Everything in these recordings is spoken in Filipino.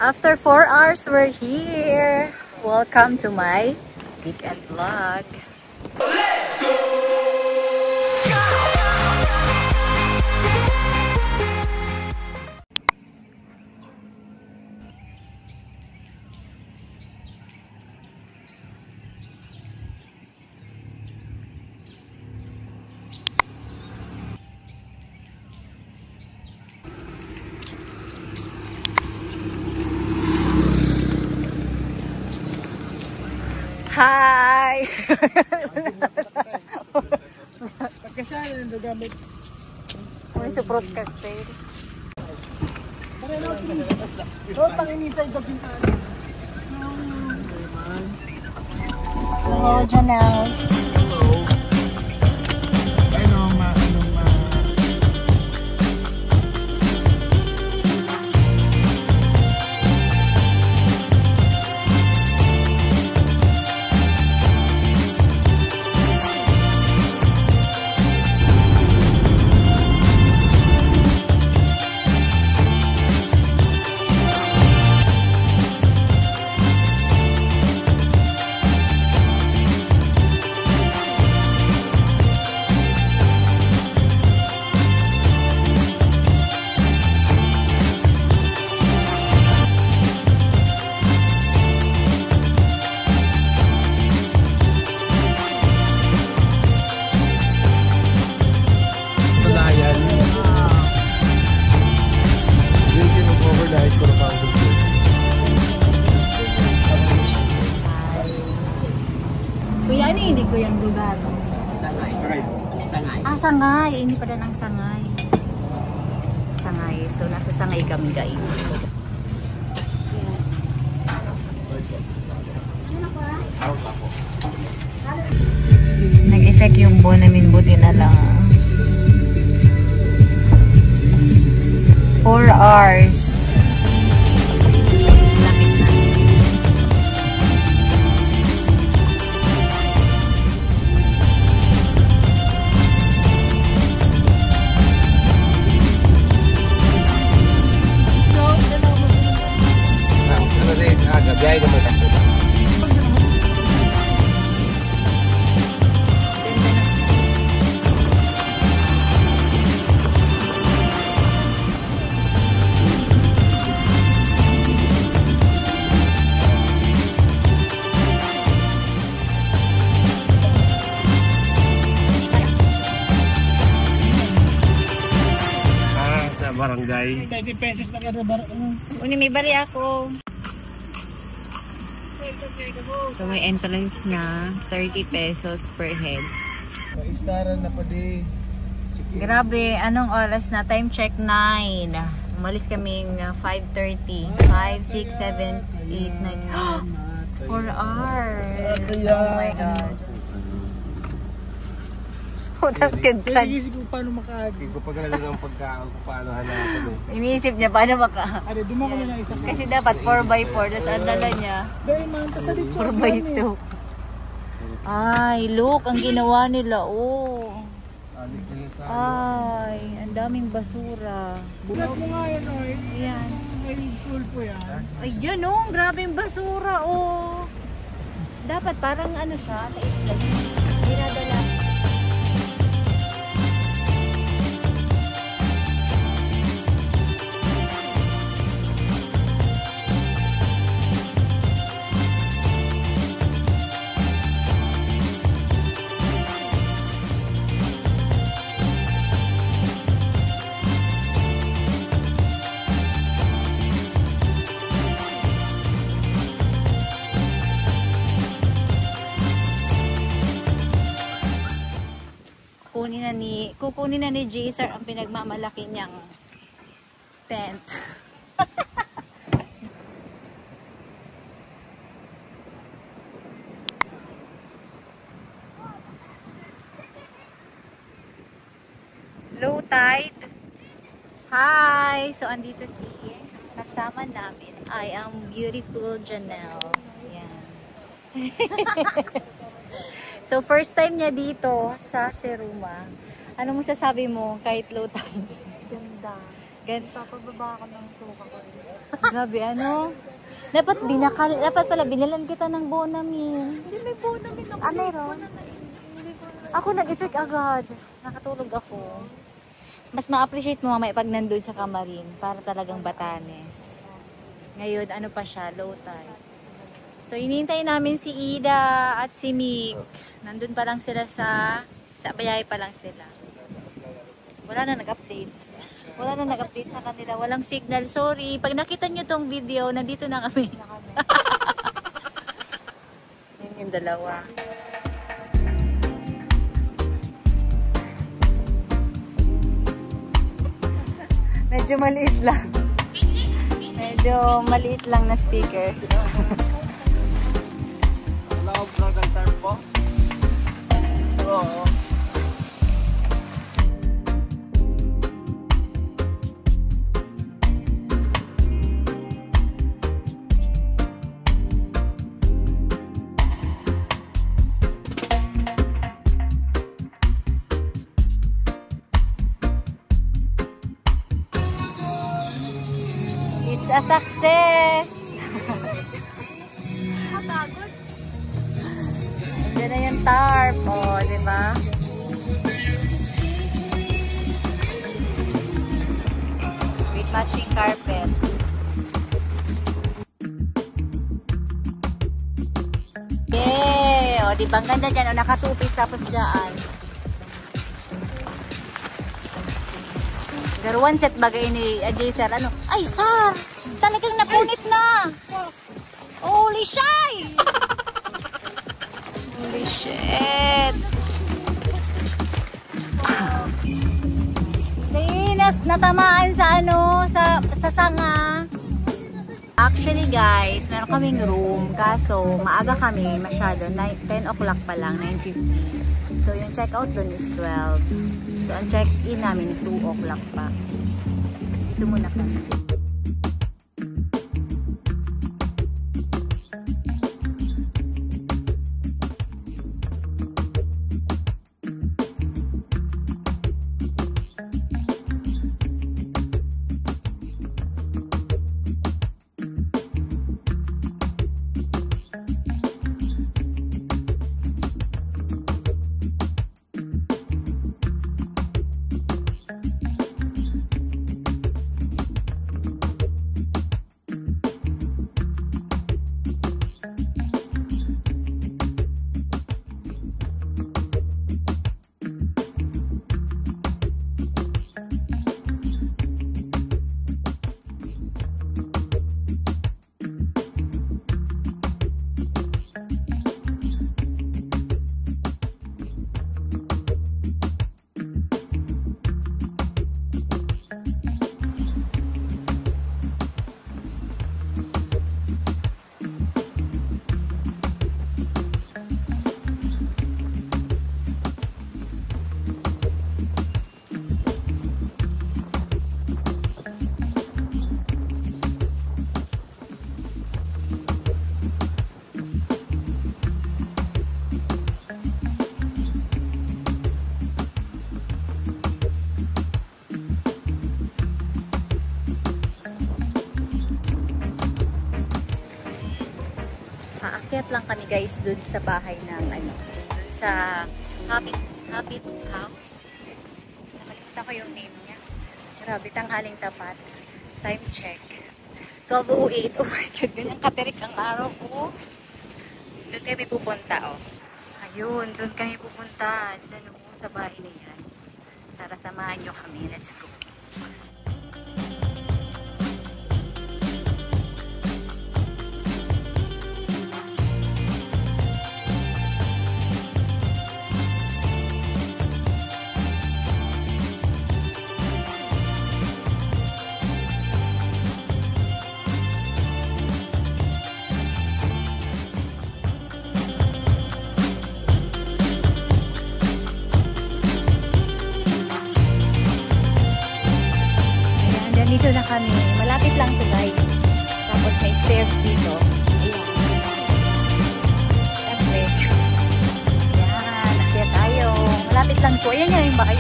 After 4 hours, we're here. Welcome to my weekend vlog. Let's go! Hi! Pagkasya na gamit. May suprot cocktail. So, tangin inside the pintana. Hello, Janels. Kuya, ano hindi ko yung lugar? Sangay. Ah, Sangay. Hindi pa ng Sangay. Sangay. So, nasa Sangay kami, guys. Nag-effect yung buo namin, buti na lang. 4 hours. Biyahe na may takbo. Sa barangay. 30 pesos na kada barangay. Uni, may bari ako. So may entrance na 30 pesos per head. Istaran na pa di. Grabe, anong oras na? Time check 9. Umalis kaming 5:30. 5, 6, 7, 8, 9. 4 hours. Oh my God. Iniisip ko paano makaagi. Ko pagkalala ng pagkaon ko paano hanapan eh. Iniisip niya paano maka... Ano, dumako na isa. Kasi dapat 4x4. Tapos ang dala niya. Dahil man, sa dito 4x2. Ay, look. Ang ginawa nila. Oh. Ay, ang daming basura. Bulat mo nga yan, oy. Ayan. Ay, cool po yan. Ayun, oh. Grabing basura, oh. Dapat parang ano siya sa isla. Dinadala. Kukunin na ni Jaser ang pinagmamalaki niyang tent. Low tide. Hi! So, andito si kasama namin. I am beautiful Janelle. Yan. So, first time niya dito sa Seruma. Ano mo sasabi mo kahit low tide? Ganda. Papababa ako ng suka ko. Grabe, ano? Dapat pala binalan kita ng Bonamin. Hindi may Bonamin ako. Ah, meron? Ako nag-effect agad. Nakatulog ako. Mas ma-appreciate mo mamaya pag nandun sa Camarin para talagang Batanes. Ngayon, ano pa siya? Low tide. So, inintay namin si Ida at si Mick. Nandun pa lang sila sa Bayay pa lang sila. Wala na nag-update. Wala na nag-update sa kanila. Walang signal. Sorry. Pag nakita nyo tong video, nandito na kami. Yun yung dalawa. Medyo maliit lang. Medyo maliit lang na speaker. Loob ng kantar po? Oo. It's a success! Kapagod. Diyan na yung tarp, o, diba? With matching carpet. Yay! O, diba? Ang ganda dyan. O, nakatupis tapos dyan. Garuan set bagay ni Ajay Sir. Ano? Ay, Sir! Talagang napunit na! Holy shit! Holy shit! Natamaan sa ano, sa sanga. Actually guys, meron kaming room. Kaso, maaga kami masyado. 10 o'clock pa lang, 9:50. So, yung check-out dun is 12. So, ang check-in namin 2 o'clock pa. Dito muna kami. Aakyat lang kami guys dun sa bahay ng ano, dun sa Habit House. Nakalimutan ko yung name niya. Grabe, tanghaling tapat. Time check. 12:08. Oh my God, ganyan katirik ang araw ko. Doon kami pupunta, oh. Ayun, doon kami pupunta. Diyan sa bahay na yan. Tara, samahan nyo kami. Let's go. Dito na kami. Malapit lang to guys. Tapos may stairs dito. Ayan. Ayan. Akyat tayo. Malapit lang to. Ayan yung bahay.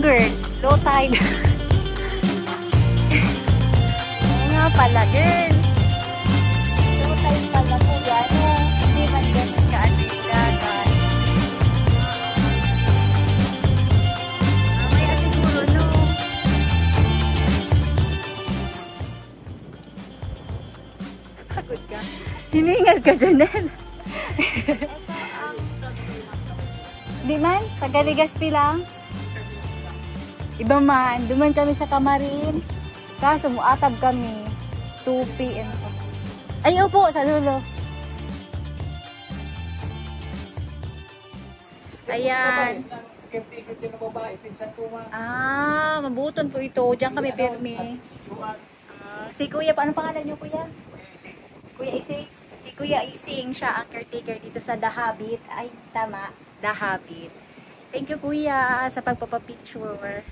girl. Low tide. Oo nga pala, girl. Low tide pala po yan. Hindi man ganun ka-ano yung dagat. Mamaya siguro, no? Pagod ka. Hiningal ka, Janelle. Di man? Taga Legazpi lang? Iba man. Duman kami sa Kamarin. Kaso muatab kami. 2 PM pa. Ay, opo, sa dulo. Ayan. Ah, mabuton po ito. Diyan kami pirmi. Si Kuya, paano pangalan niyo, Kuya? Kuya Ising. Si Kuya Ising, siya ang caretaker dito sa The Habit. Ay, tama. The Habit. Thank you, Kuya, sa pagpapapicture.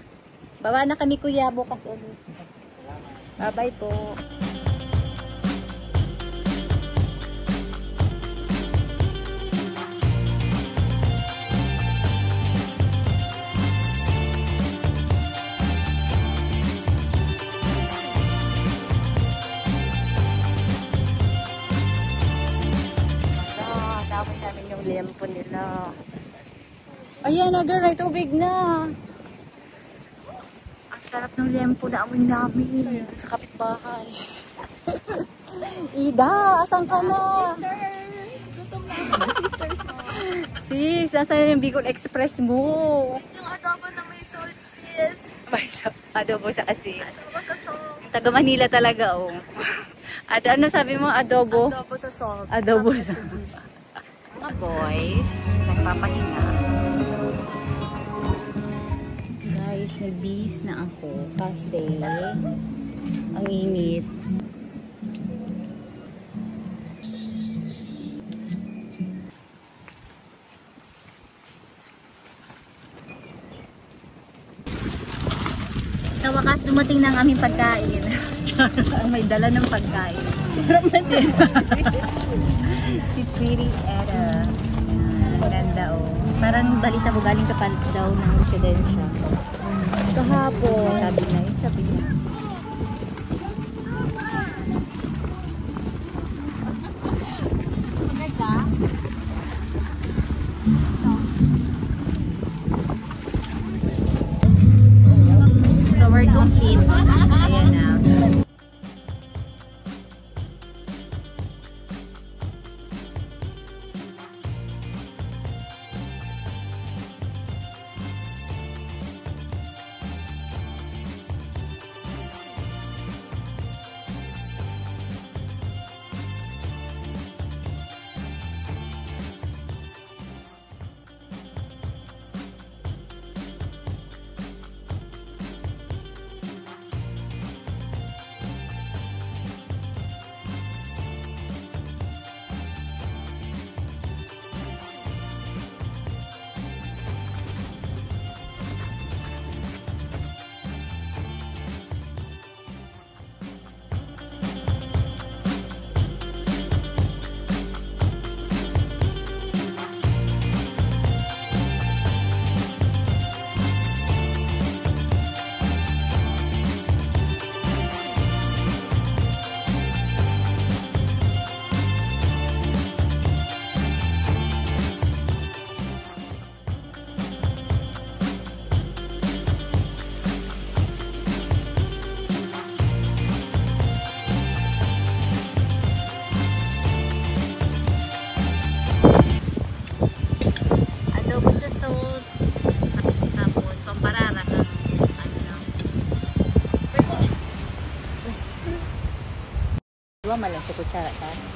Baba na kami, Kuya, bukas ulit. Bye-bye po. Tapos namin yung lempo nila. Ayan na, girl, ay tubig na. Ang sarap ng lempo na amoy namin sa kapitbahay. Ida, asan ka na? Gutom na ako, sisters mo. Sis, asan yung Bicol Express mo? Sis, yung adobo na may salt, sis. May adobo sa kasi. Adobo sa salt. Taga Manila talaga, oh. At ano sabi mo, adobo? Adobo sa salt. Adobo sa mga boys, nagpapahinga. Guys, nagbihis na ako kasi ang init. Sa wakas, dumating na ang aming pagkain. Ang may dala ng pagkain. Si Pretty Era. Ang ganda, oh. Parang balita mo galing ka pa daw ng residensya. Kahapon, sabi niya. So we're complete. Ayan na. Malang sa kutsara ka.